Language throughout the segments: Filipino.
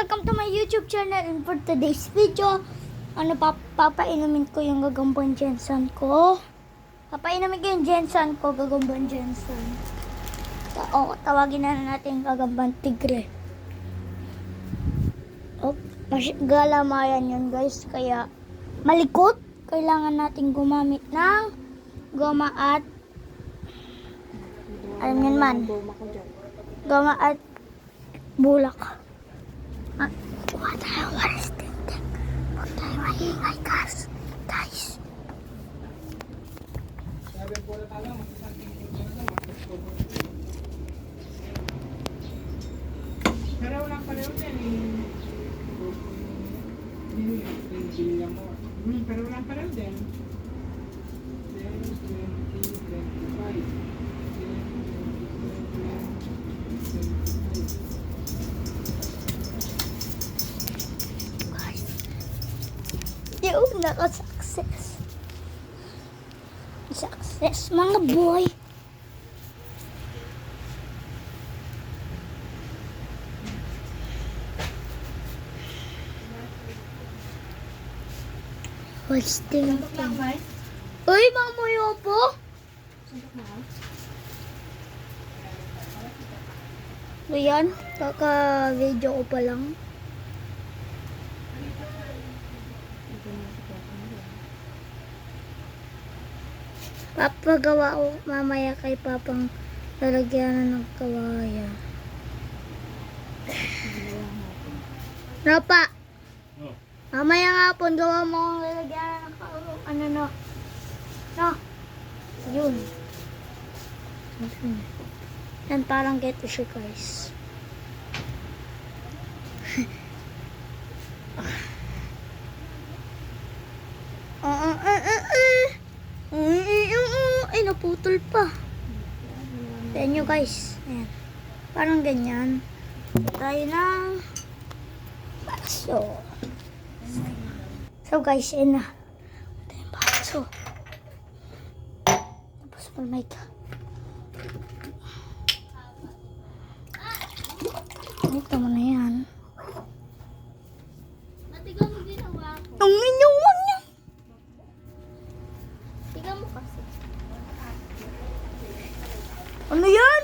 welcome to my YouTube channel. And for today's video, papainumin ko yung gagambang Jensen ko. Papainumin ko yung Jensen ko, gagambang Jensen. Tawagin na natin gagambang tigre. Galamayan yun guys, kaya malikot. Kailangan natin gumamit ng goma at alam nyo naman, goma at bulak. What is thinking? Huwag tayo maingay, guys. Pero walang pareho din pero walang pareho din. 10, 20, 25, 10, 20, 25. Yung naka-success. Success, mga boy. What's thinking? Uy, mamuyo po. So yan, kaka-video ko pa lang. Papagawa ko mamaya kay Papang lalagyan ng kawayan. Rapa! Mamaya nga po, gawa mo ang lalagyan ng kawayan. No? Yun. Yan, parang get to siya guys. Ay, naputol pa. Tignan nyo guys. Ayan. Parang ganyan. Tayo ng baso. So guys, ayan na. Ito yung baso. Tapos palmay ka. Ito mo na yan. Matigang mo ginawa ko. Ang inyong niya. Tiga mo kasi. Ano yan?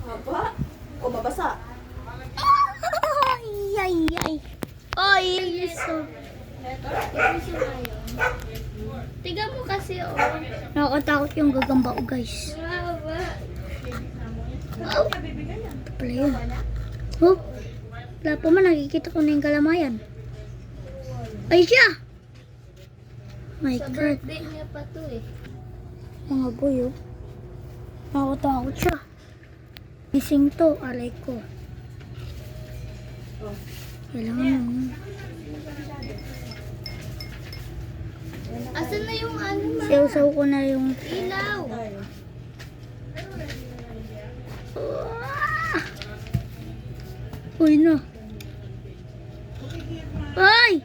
Haba? O mabasa? Ay, so. Ipusin na yun. Tiga mo kasi, oh. Nakakatakot yung gagamba ko guys. Maba. Ito pala yun. Oh, wala pa man, nakikita ko na yung kalamayan. Ay siya! My Sa God. birthday niya pa to eh. Mga boy, oh. Nakakatakot siya. Gising to, alay ko. Kailangan mo. Asan na yung ano ma? Siyaw-saw ko na yung... Ilaw. Uy na. Ay!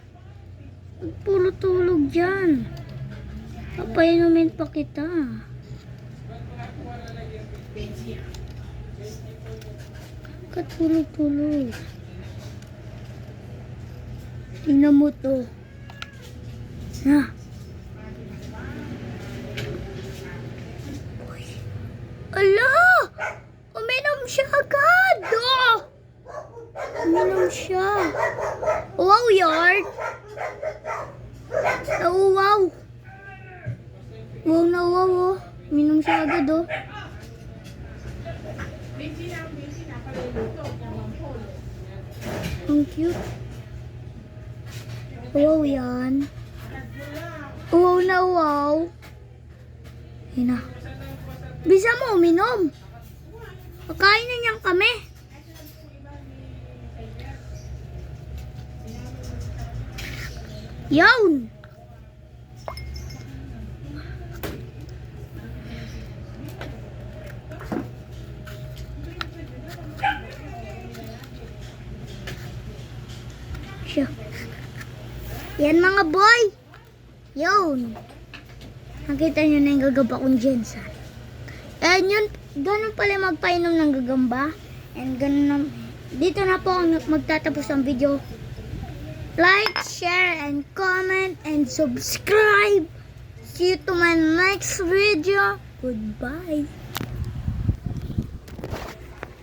Puro tulog dyan. Papainumin pa kita. Katulog-tulog. Tingnan mo to. Na. Uy. Ala! Uminom siya agad! Oh! Uminom siya. Wow, yard! Oh, wow! Wow na wow, oh. Uminom siya agad, oh. Ang cute. Wow yan. Wow na wow. Ayun na. Bisa mo uminom. Pakain na niyan kami. Yawn. Siya. Yan mga boy. Yun. Nakita nyo na yung gagamba kong Jensen. And yun, ganun pala magpainom ng gagamba. And ganun dito na po ang magtatapos ang video. Like, share, and comment, and subscribe. See you to my next video. Goodbye.